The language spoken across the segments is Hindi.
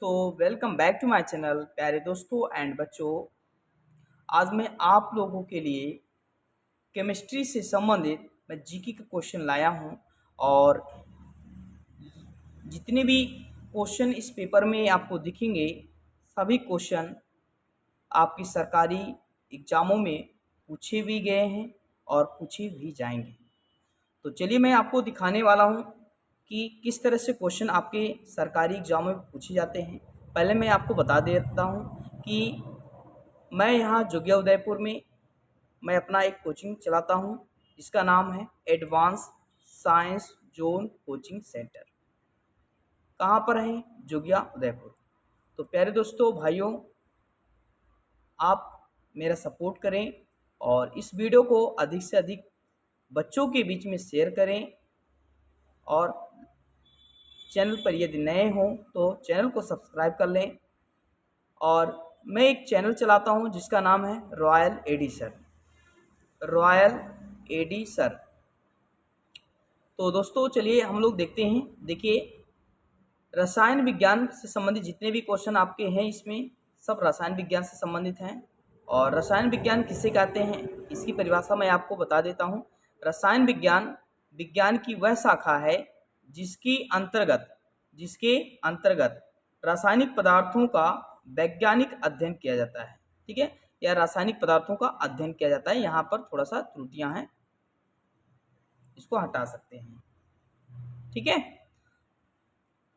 तो welcome back to my channel प्यारे दोस्तों एंड बच्चों। आज मैं आप लोगों के लिए केमिस्ट्री से संबंधित मैं जीके का क्वेश्चन लाया हूं। और जितने भी क्वेश्चन इस पेपर में आपको दिखेंगे सभी क्वेश्चन आपकी सरकारी एग्ज़ामों में पूछे भी गए हैं और पूछे भी जाएंगे। तो चलिए मैं आपको दिखाने वाला हूं कि किस तरह से क्वेश्चन आपके सरकारी एग्ज़ामों में पूछे जाते हैं। पहले मैं आपको बता देता हूं कि मैं यहाँ जोगिया उदयपुर में मैं अपना एक कोचिंग चलाता हूँ जिसका नाम है advance science zone coaching centre. कहाँ पर है? जोगिया उदयपुर। तो प्यारे दोस्तों भाइयों, आप मेरा सपोर्ट करें और इस वीडियो को अधिक से अधिक बच्चों के बीच में शेयर करें। और चैनल पर यदि नए हों तो चैनल को सब्सक्राइब कर लें। और मैं एक चैनल चलाता हूं जिसका नाम है रॉयल एडी सर। रॉयल एडी सर। तो दोस्तों चलिए हम लोग देखते हैं। देखिए, रसायन विज्ञान से संबंधित जितने भी क्वेश्चन आपके हैं इसमें सब रसायन विज्ञान से संबंधित हैं। और रसायन विज्ञान किसे कहते हैं इसकी परिभाषा मैं आपको बता देता हूं। रसायन विज्ञान विज्ञान की वह शाखा है जिसके अंतर्गत रासायनिक पदार्थों का वैज्ञानिक अध्ययन किया जाता है। ठीक है, या रासायनिक पदार्थों का अध्ययन किया जाता है। यहाँ पर थोड़ा सा त्रुटियां हैं, इसको हटा सकते हैं। ठीक है,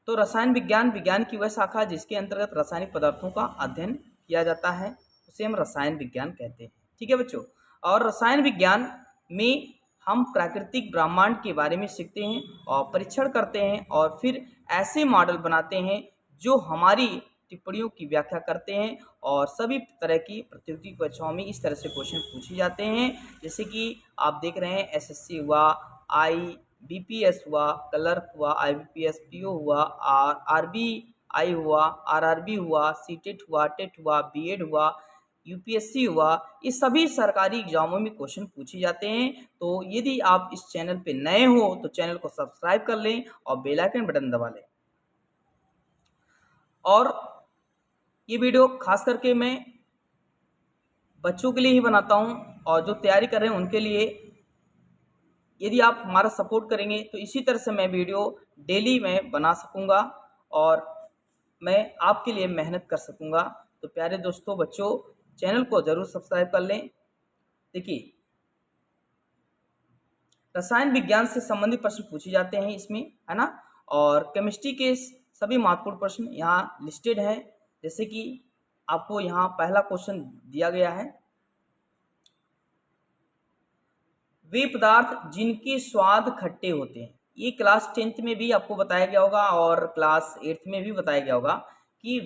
तो रसायन विज्ञान विज्ञान की वह शाखा जिसके अंतर्गत रासायनिक पदार्थों का अध्ययन किया जाता है उसे हम रसायन विज्ञान कहते हैं। ठीक है बच्चों, और रसायन विज्ञान में हम प्राकृतिक ब्रह्मांड के बारे में सीखते हैं और परीक्षण करते हैं और फिर ऐसे मॉडल बनाते हैं जो हमारी टिप्पणियों की व्याख्या करते हैं। और सभी तरह की प्रतियोगिता परीक्षाओं में इस तरह से क्वेश्चन पूछे जाते हैं। जैसे कि आप देख रहे हैं एसएससी हुआ, बीपीएस हुआ, क्लर्क हुआ, आईबीपीएस पीओ हुआ, आरबीआई हुआ, आरआरबी हुआ, सीटेट हुआ, टेट हुआ, बीएड हुआ, यूपीएससी हुआ। ये सभी सरकारी एग्जामों में क्वेश्चन पूछे जाते हैं। तो यदि आप इस चैनल पे नए हो तो चैनल को सब्सक्राइब कर लें और बेल आइकन बटन दबा लें। और ये वीडियो खास करके मैं बच्चों के लिए ही बनाता हूँ और जो तैयारी कर रहे हैं उनके लिए। यदि आप हमारा सपोर्ट करेंगे तो इसी तरह से मैं वीडियो डेली में बना सकूँगा और मैं आपके लिए मेहनत कर सकूँगा। तो प्यारे दोस्तों बच्चों, चैनल को ज़रूर सब्सक्राइब कर लें। देखिए, रसायन विज्ञान से संबंधित प्रश्न पूछे जाते हैं इसमें, है ना। और केमिस्ट्री के सभी महत्वपूर्ण प्रश्न यहाँ लिस्टेड हैं। जैसे कि आपको यहाँ पहला क्वेश्चन दिया गया है, वे पदार्थ जिनके स्वाद खट्टे होते हैं। ये क्लास 10th में भी आपको बताया गया होगा और क्लास 8th में भी बताया गया होगा कि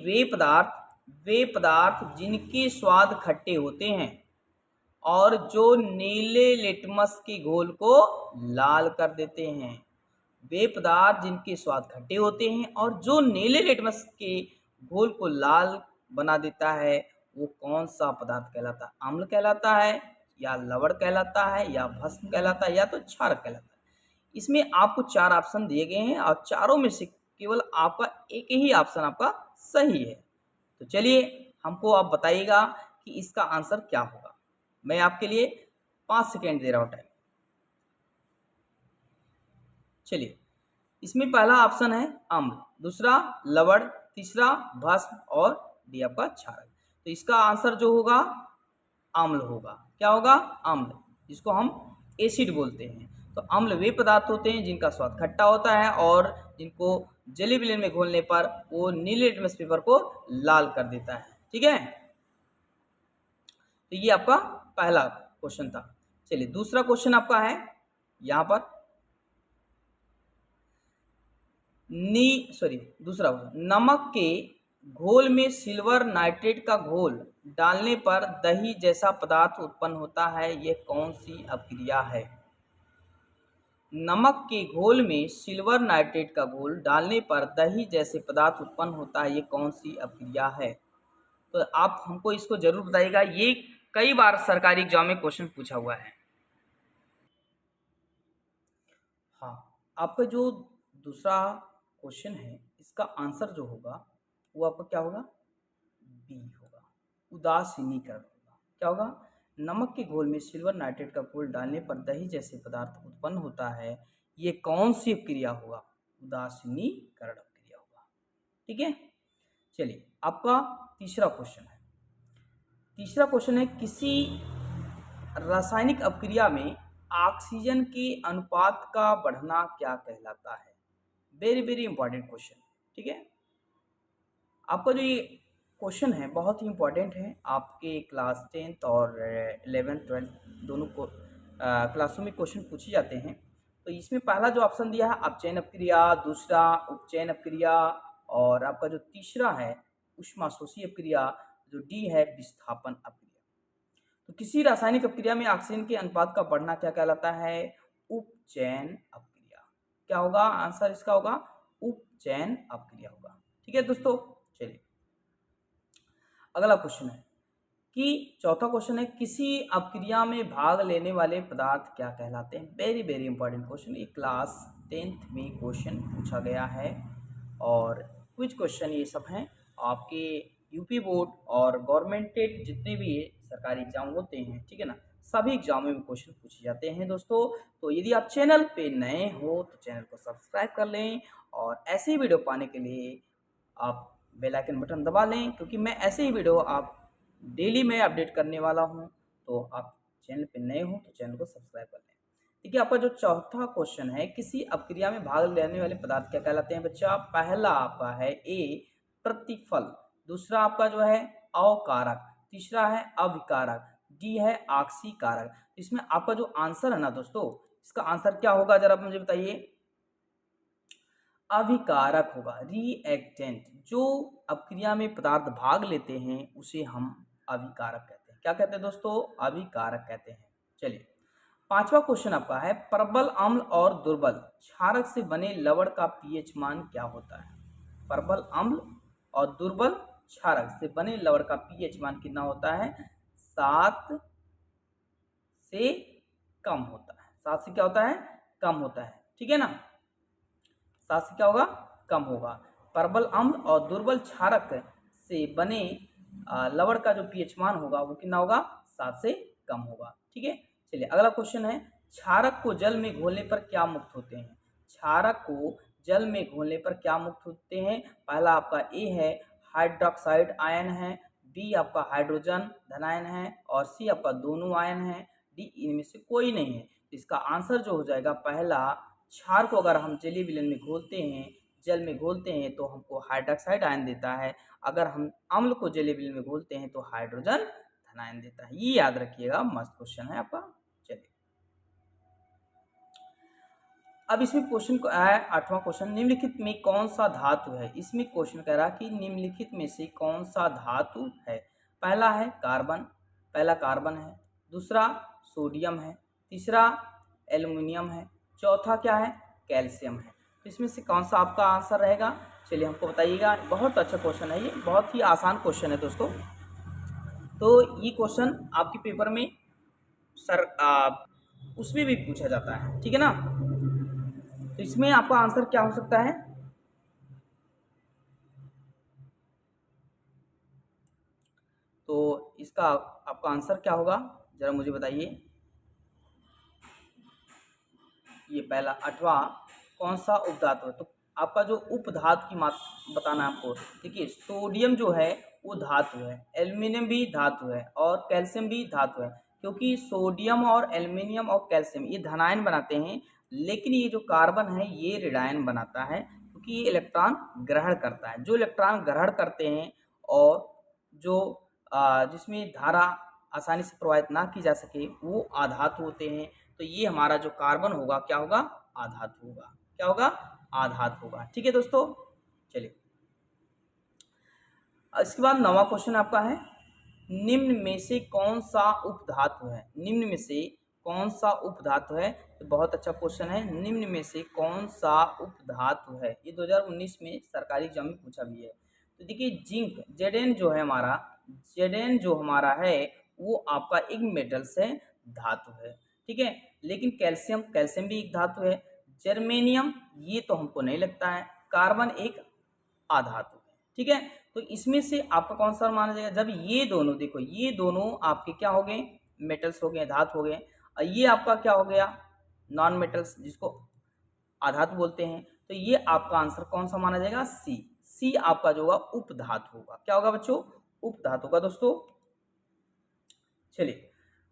वे पदार्थ जिनके स्वाद खट्टे होते हैं और जो नीले लिटमस के घोल को लाल कर देते हैं। वे पदार्थ जिनके स्वाद खट्टे होते हैं और जो नीले लिटमस के घोल को लाल बना देता है वो कौन सा पदार्थ कहलाता है? अम्ल कहलाता है, या लवण कहलाता है, या भस्म कहलाता है, या तो क्षारक कहलाता है। इसमें आपको 4 ऑप्शन दिए गए हैं और चारों में से केवल आपका एक ही ऑप्शन आपका सही है। तो चलिए हमको आप बताइएगा कि इसका आंसर क्या होगा। मैं आपके लिए 5 सेकेंड दे रहा हूँ टाइम। चलिए, इसमें पहला ऑप्शन है अम्ल, दूसरा लवण, तीसरा भस्म और डी आपका क्षारक। तो इसका आंसर जो होगा अम्ल होगा। क्या होगा? अम्ल, जिसको हम एसिड बोलते हैं। तो अम्ल वे पदार्थ होते हैं जिनका स्वाद खट्टा होता है और जिनको जली विलयन में घोलने पर वो नीले लिटमस पेपर को लाल कर देता है। ठीक है, तो ये आपका पहला क्वेश्चन था। चलिए दूसरा क्वेश्चन आपका है यहाँ पर दूसरा क्वेश्चन, नमक के घोल में सिल्वर नाइट्रेट का घोल डालने पर दही जैसा पदार्थ उत्पन्न होता है, यह कौन सी अपक्रिया है? नमक के घोल में सिल्वर नाइट्रेट का घोल डालने पर दही जैसे पदार्थ उत्पन्न होता है, ये कौन सी अपक्रिया है? तो आप हमको इसको जरूर बताइएगा। ये कई बार सरकारी एग्जाम में क्वेश्चन पूछा हुआ है। हाँ, आपका जो दूसरा क्वेश्चन है इसका आंसर जो होगा वो आपका क्या होगा, बी होगा। उदासीनीकरण होगा, क्या होगा, नमक के घोल में सिल्वर नाइट्रेट का घोल डालने पर दही जैसे पदार्थ उत्पन्न होता है, ये कौन सी अपक्रिया होगा, उदासीनीकरण अपक्रिया होगा। ठीक है, चलिए आपका तीसरा क्वेश्चन है। तीसरा क्वेश्चन है, किसी रासायनिक अपक्रिया में ऑक्सीजन के अनुपात का बढ़ना क्या कहलाता है। Very very important question. ठीक है, आपका जो ये क्वेश्चन है बहुत ही इंपॉर्टेंट है, आपके क्लास 10th और 11th 12th दोनों को क्लासों में क्वेश्चन पूछे जाते हैं। तो इसमें पहला जो ऑप्शन दिया है अपचयन अपक्रिया, दूसरा उपचयन अपक्रिया, और आपका जो तीसरा है ऊष्माशोषी अपक्रिया, जो डी है विस्थापन अपक्रिया। तो किसी रासायनिक अपक्रिया में ऑक्सीजन के अनुपात का बढ़ना क्या कहलाता है, उपचयन अपक्रिया। क्या होगा आंसर इसका, होगा उपचयन अपक्रिया होगा। ठीक है दोस्तों, चलिए अगला क्वेश्चन है कि चौथा क्वेश्चन है, किसी अपक्रिया में भाग लेने वाले पदार्थ क्या कहलाते हैं। वेरी वेरी इंपॉर्टेंट क्वेश्चन, ये क्लास 10th में क्वेश्चन पूछा गया है, और कुछ क्वेश्चन ये सब हैं आपके यूपी बोर्ड और गवर्नमेंटेड जितने भी सरकारी एग्जाम होते हैं, ठीक है ना, सभी एग्जामों में क्वेश्चन पूछे जाते हैं दोस्तों। तो यदि आप चैनल पे नए हो तो चैनल को सब्सक्राइब कर लें, और ऐसे ही वीडियो पाने के लिए आप बेल आइकन बटन दबा लें, क्योंकि मैं ऐसे ही वीडियो आप डेली मैं अपडेट करने वाला हूं। तो आप चैनल पे नए हो तो चैनल को सब्सक्राइब कर लें। ठीक है, आपका जो चौथा क्वेश्चन है, किसी अपक्रिया में भाग लेने वाले पदार्थ क्या कहलाते हैं बच्चा। पहला आपका है ए प्रतिफल, दूसरा आपका जो है अवकारक, तीसरा है अभिकारक, डी है आक्सीकारक। इसमें आपका जो आंसर है ना दोस्तों, इसका आंसर क्या होगा जरा मुझे बताइए। अभिकारक होगा, रिएक्टेंट। जो अपक्रिया में पदार्थ भाग लेते हैं उसे हम अभिकारक कहते हैं। क्या कहते हैं दोस्तों, अभिकारक कहते हैं। चलिए पांचवा क्वेश्चन आपका है, प्रबल अम्ल और दुर्बल क्षारक से बने लवण का पीएच मान क्या होता है। प्रबल अम्ल और दुर्बल क्षारक से बने लवण का पीएच मान कितना होता है, 7 से कम होता है। 7 से क्या होता है, कम होता है। ठीक है ना, 7 से क्या होगा, कम होगा। प्रबल अम्ल और दुर्बल क्षारक से बने लवण का जो पीएच मान होगा वो कितना होगा, 7 से कम होगा। ठीक है, चलिए अगला क्वेश्चन है, क्षारक को जल में घोलने पर क्या मुक्त होते हैं। क्षारक को जल में घोलने पर क्या मुक्त होते हैं। पहला आपका ए है हाइड्रोक्साइड आयन है, बी आपका हाइड्रोजन धनायन है, और सी आपका दोनों आयन है, डी इनमें से कोई नहीं है। इसका आंसर जो हो जाएगा पहला, क्षार को अगर हम जलीय विलयन में घोलते हैं, जल में घोलते हैं तो हमको हाइड्रोक्साइड आयन देता है, अगर हम अम्ल को जलीय विलयन में घोलते हैं तो हाइड्रोजन धनायन देता है। ये याद रखिएगा, मस्त क्वेश्चन है आपका। चलिए अब इसमें क्वेश्चन को है 8वां क्वेश्चन, निम्नलिखित में कौन सा धातु है। इसमें क्वेश्चन कह रहा है कि निम्नलिखित में से कौन सा धातु है। पहला है कार्बन, पहला कार्बन है, दूसरा सोडियम है, तीसरा एल्युमिनियम है, चौथा क्या है, कैल्शियम है। तो इसमें से कौन सा आपका आंसर रहेगा, चलिए हमको बताइएगा। बहुत अच्छा क्वेश्चन है, ये बहुत ही आसान क्वेश्चन है दोस्तों। तो ये क्वेश्चन आपके पेपर में उसमें भी पूछा जाता है, ठीक है ना। तो इसमें आपका आंसर क्या हो सकता है, तो इसका आपका आंसर क्या होगा जरा मुझे बताइए। ये पहला 8वां कौन सा उपधातु है, तो आपका जो उपधातु की बताना है आपको। देखिए सोडियम जो है वो धातु है, एल्युमिनियम भी धातु है, और कैल्शियम भी धातु है। क्योंकि सोडियम और एल्युमिनियम और कैल्शियम ये धनायन बनाते हैं, लेकिन ये जो कार्बन है ये ऋणायन बनाता है, क्योंकि ये इलेक्ट्रॉन ग्रहण करता है। जो इलेक्ट्रॉन ग्रहण करते हैं और जो जिसमें धारा आसानी से प्रवाहित ना की जा सके वो अधातु होते हैं। तो ये हमारा जो कार्बन होगा क्या होगा, आधातु होगा। क्या होगा, आधातु होगा। ठीक है दोस्तों, चलिए इसके बाद 9वां क्वेश्चन आपका है, निम्न में से कौन सा उपधातु है। निम्न में से कौन सा उपधातु है, तो बहुत अच्छा क्वेश्चन है। निम्न में से कौन सा उपधातु है, ये 2019 में सरकारी एग्जाम में पूछा भी है। तो देखिए जिंक Zn जो है हमारा, Zn जो हमारा है वो आपका एक मेटल से धातु है, ठीक है। लेकिन कैल्शियम, कैल्शियम भी एक धातु है। जर्मेनियम ये तो हमको नहीं लगता है। कार्बन एक आधातु है, ठीक है। तो इसमें से आपका कौन सा माना जाएगा? जब ये दोनों, देखो ये दोनों आपके क्या हो गए? मेटल्स हो गए, धातु हो गए, और ये आपका क्या हो गया? नॉन मेटल्स, जिसको अधातु बोलते हैं। तो ये आपका आंसर कौन सा माना जाएगा? सी। सी आपका जो होगा उपधातु होगा। क्या होगा बच्चों? उपधातु होगा दोस्तों। चलिए,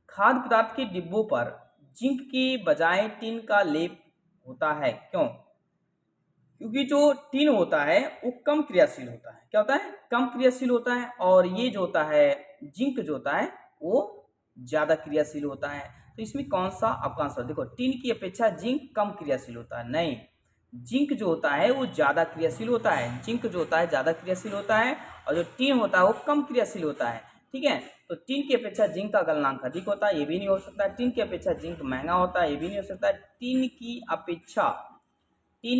खाद्य पदार्थ के डिब्बों पर जिंक के बजाय टिन का लेप होता है, क्यों? क्योंकि जो टिन होता है वो कम क्रियाशील होता है। क्या होता है? कम क्रियाशील होता है, और ये जो होता है जिंक जो होता है वो ज्यादा क्रियाशील होता है। तो इसमें कौन सा आपका आंसर? देखो, टिन की अपेक्षा जिंक कम क्रियाशील होता है। नहीं, जिंक जो होता है वो ज्यादा क्रियाशील होता है। जिंक जो होता है ज्यादा क्रियाशील होता है, और जो टिन होता है वो कम क्रियाशील होता है। ठीक है, तो टिन की अपेक्षा जिंक का गलनांक अधिक होता है, ये भी नहीं हो सकता। टिन की अपेक्षा जिंक महंगा होता है, ये भी नहीं हो सकता। टिन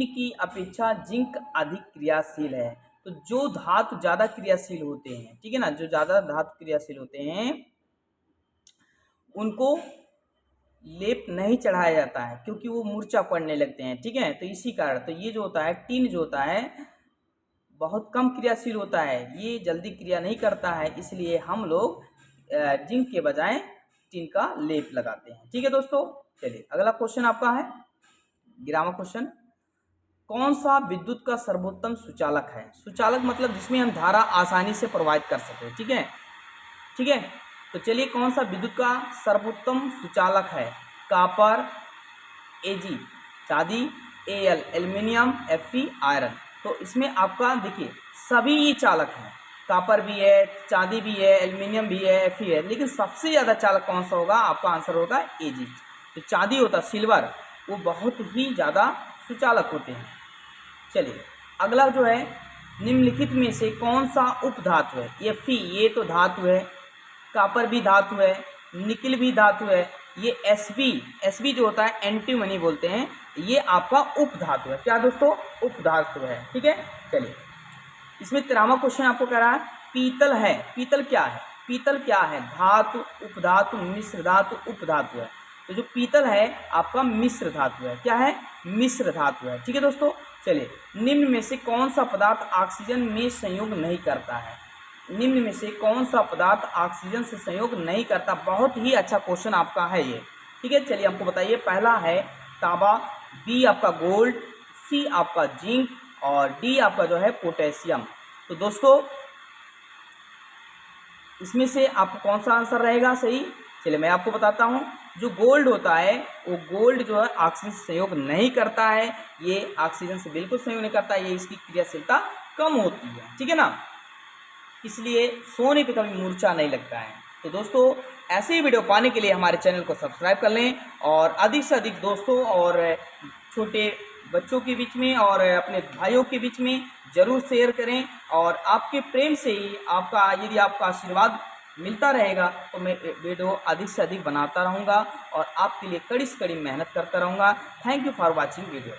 की अपेक्षा जिंक अधिक क्रियाशील है। तो जो धातु ज्यादा क्रियाशील होते हैं, ठीक है ना, जो ज्यादा धातु क्रियाशील होते हैं उनको लेप नहीं चढ़ाया जाता है, क्योंकि वो मूर्छा पड़ने लगते हैं। ठीक है, तो इसी कारण तो ये जो होता है टिन जो होता है बहुत कम क्रियाशील होता है, ये जल्दी क्रिया नहीं करता है, इसलिए हम लोग जिंक के बजाय टिन का लेप लगाते हैं। ठीक है दोस्तों, चलिए अगला क्वेश्चन आपका है ग्रामर क्वेश्चन। कौन सा विद्युत का सर्वोत्तम सुचालक है? सुचालक मतलब जिसमें हम धारा आसानी से प्रवाहित कर सके। ठीक है, ठीक है, तो चलिए कौन सा विद्युत का सर्वोत्तम सुचालक है? कॉपर, Ag चांदी, Al एल्यूमिनियम, Fe आयरन। तो इसमें आपका देखिए सभी ये चालक हैं, कॉपर भी है, चांदी भी है, एल्यूमिनियम भी है, Fe है, लेकिन सबसे ज़्यादा चालक कौन सा होगा? आपका आंसर होगा Ag। तो चांदी होता सिल्वर, वो बहुत ही ज़्यादा सुचालक होते हैं। चलिए अगला जो है, निम्नलिखित में से कौन सा उपधातु है? ये Fe, ये तो धातु है, कॉपर भी धातु है, निकिल भी धातु है, ये Sb जो होता है एंटीमनी बोलते हैं, ये आपका उपधातु है। क्या दोस्तों? उपधातु है। ठीक है, चलिए इसमें 13वां क्वेश्चन आपको कह रहा है पीतल है। पीतल क्या है? पीतल क्या है? धातु, उपधातु, मिश्र धातु, उपधातु है। तो जो पीतल है आपका मिश्र धातु है। क्या है? मिश्र धातु है। ठीक है दोस्तों, चलिए निम्न में से कौन सा पदार्थ ऑक्सीजन में संयोग नहीं करता है? निम्न में से कौन सा पदार्थ ऑक्सीजन से संयोग नहीं करता? बहुत ही अच्छा क्वेश्चन आपका है ये। ठीक है, चलिए हमको बताइए। पहला है तांबा, बी आपका गोल्ड, सी आपका जिंक, और डी आपका जो है पोटेशियम। तो दोस्तों इसमें से आपको कौन सा आंसर रहेगा सही? चलिए मैं आपको बताता हूँ। जो गोल्ड होता है वो गोल्ड जो है ऑक्सीजन से संयोग नहीं करता है, ये ऑक्सीजन से बिल्कुल संयोग नहीं करता है, ये इसकी क्रियाशीलता कम होती है। ठीक है ना, इसलिए सोने पे कभी मूर्छा नहीं लगता है। तो दोस्तों ऐसे ही वीडियो पाने के लिए हमारे चैनल को सब्सक्राइब कर लें, और अधिक से अधिक दोस्तों और छोटे बच्चों के बीच में और अपने भाइयों के बीच में ज़रूर शेयर करें। और आपके प्रेम से ही आपका, यदि आपका आशीर्वाद मिलता रहेगा तो मैं वीडियो अधिक से अधिक बनाता रहूँगा और आपके लिए कड़ी से कड़ी मेहनत करता रहूँगा। Thank you for watching video.